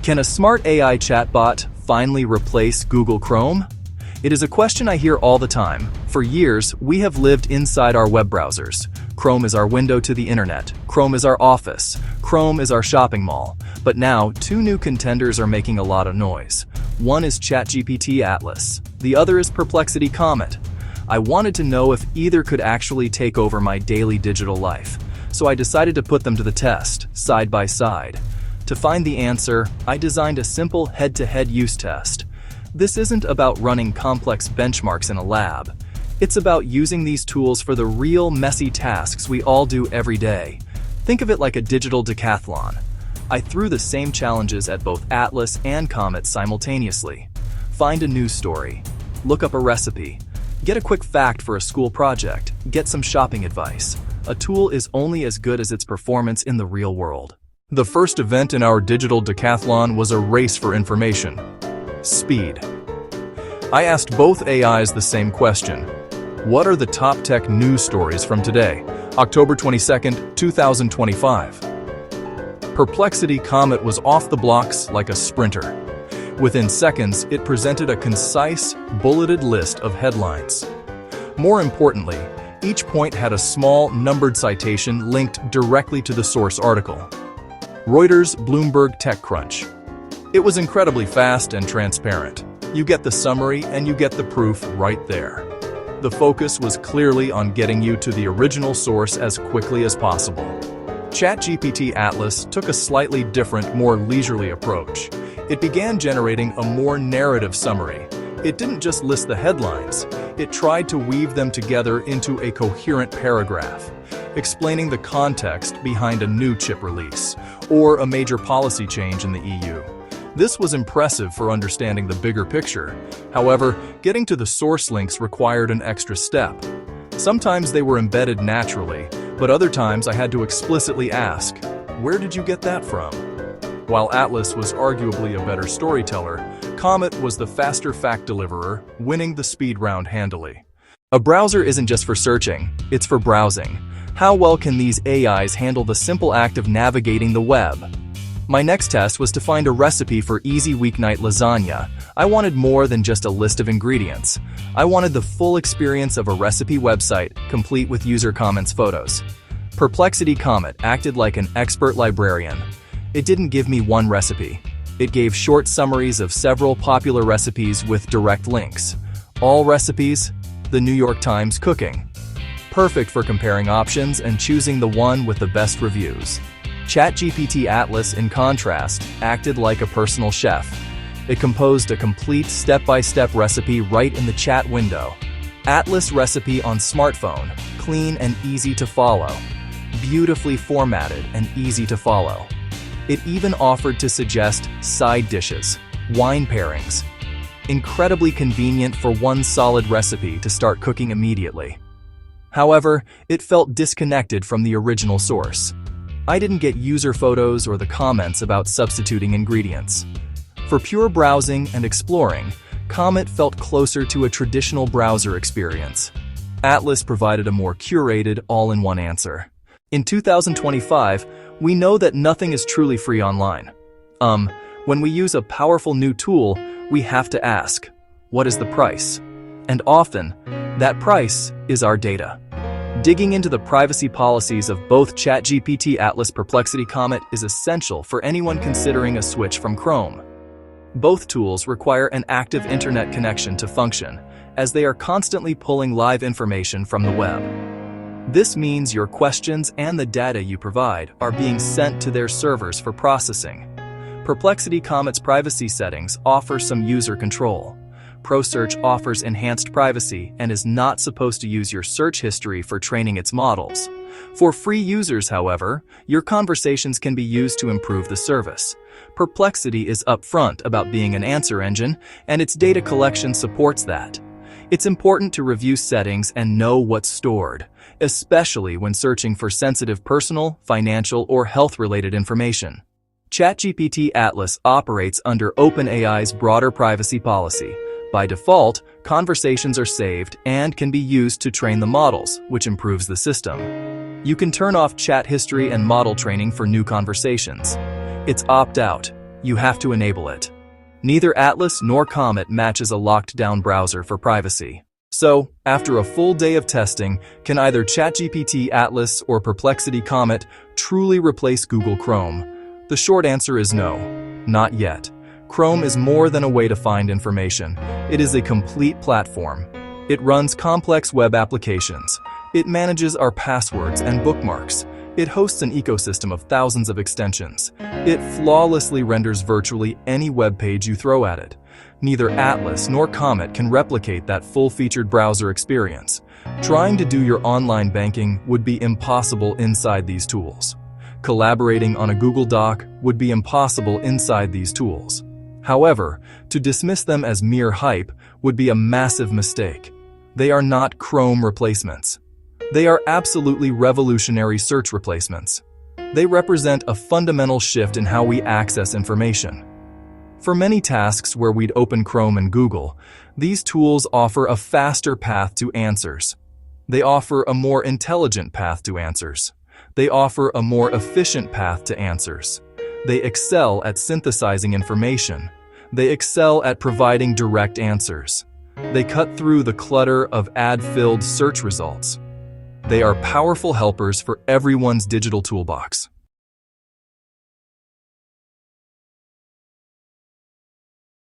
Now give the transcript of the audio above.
Can a smart AI chatbot finally replace Google Chrome? It is a question I hear all the time. For years, we have lived inside our web browsers. Chrome is our window to the internet. Chrome is our office. Chrome is our shopping mall. But now, two new contenders are making a lot of noise. One is ChatGPT Atlas. The other is Perplexity Comet. I wanted to know if either could actually take over my daily digital life. So I decided to put them to the test, side by side. To find the answer, I designed a simple head-to-head use test. This isn't about running complex benchmarks in a lab. It's about using these tools for the real messy tasks we all do every day. Think of it like a digital decathlon. I threw the same challenges at both Atlas and Comet simultaneously. Find a news story, look up a recipe, get a quick fact for a school project, get some shopping advice. A tool is only as good as its performance in the real world. The first event in our digital decathlon was a race for information. Speed. I asked both AIs the same question. What are the top tech news stories from today, October 22nd, 2025? Perplexity Comet was off the blocks like a sprinter. Within seconds, it presented a concise, bulleted list of headlines. More importantly, each point had a small, numbered citation linked directly to the source article. Reuters, Bloomberg, TechCrunch. It was incredibly fast and transparent. You get the summary and you get the proof right there. The focus was clearly on getting you to the original source as quickly as possible. ChatGPT Atlas took a slightly different, more leisurely approach. It began generating a more narrative summary. It didn't just list the headlines. It tried to weave them together into a coherent paragraph, explaining the context behind a new chip release or a major policy change in the EU. This was impressive for understanding the bigger picture. However, getting to the source links required an extra step. Sometimes they were embedded naturally, but other times I had to explicitly ask, "Where did you get that from?" While Atlas was arguably a better storyteller, Comet was the faster fact deliverer, winning the speed round handily. A browser isn't just for searching, it's for browsing. How well can these AIs handle the simple act of navigating the web? My next test was to find a recipe for easy weeknight lasagna. I wanted more than just a list of ingredients. I wanted the full experience of a recipe website, complete with user comments, photos. Perplexity Comet acted like an expert librarian. It didn't give me one recipe. It gave short summaries of several popular recipes with direct links. All recipes, the New York Times cooking. Perfect for comparing options and choosing the one with the best reviews. ChatGPT Atlas, in contrast, acted like a personal chef. It composed a complete step-by-step recipe right in the chat window. Atlas recipe on smartphone, clean and easy to follow. Beautifully formatted and easy to follow. It even offered to suggest side dishes, wine pairings. Incredibly convenient for one solid recipe to start cooking immediately. However, it felt disconnected from the original source. I didn't get user photos or the comments about substituting ingredients. For pure browsing and exploring, Comet felt closer to a traditional browser experience. Atlas provided a more curated, all-in-one answer. In 2025, we know that nothing is truly free online. When we use a powerful new tool, we have to ask, what is the price? And often, that price is our data. Digging into the privacy policies of both ChatGPT Atlas Perplexity Comet is essential for anyone considering a switch from Chrome. Both tools require an active internet connection to function, as they are constantly pulling live information from the web. This means your questions and the data you provide are being sent to their servers for processing. Perplexity Comet's privacy settings offer some user control. ProSearch offers enhanced privacy and is not supposed to use your search history for training its models. For free users, however, your conversations can be used to improve the service. Perplexity is upfront about being an answer engine, and its data collection supports that. It's important to review settings and know what's stored, especially when searching for sensitive personal, financial, or health-related information. ChatGPT Atlas operates under OpenAI's broader privacy policy. By default, conversations are saved and can be used to train the models, which improves the system. You can turn off chat history and model training for new conversations. It's opt-out. You have to enable it. Neither Atlas nor Comet matches a locked-down browser for privacy. So, after a full day of testing, can either ChatGPT Atlas or Perplexity Comet truly replace Google Chrome? The short answer is no, not yet. Chrome is more than a way to find information. It is a complete platform. It runs complex web applications. It manages our passwords and bookmarks. It hosts an ecosystem of thousands of extensions. It flawlessly renders virtually any web page you throw at it. Neither Atlas nor Comet can replicate that full-featured browser experience. Trying to do your online banking would be impossible inside these tools. Collaborating on a Google Doc would be impossible inside these tools. However, to dismiss them as mere hype would be a massive mistake. They are not Chrome replacements. They are absolutely revolutionary search replacements. They represent a fundamental shift in how we access information. For many tasks where we'd open Chrome and Google, these tools offer a faster path to answers. They offer a more intelligent path to answers. They offer a more efficient path to answers. They excel at synthesizing information. They excel at providing direct answers. They cut through the clutter of ad-filled search results. They are powerful helpers for everyone's digital toolbox.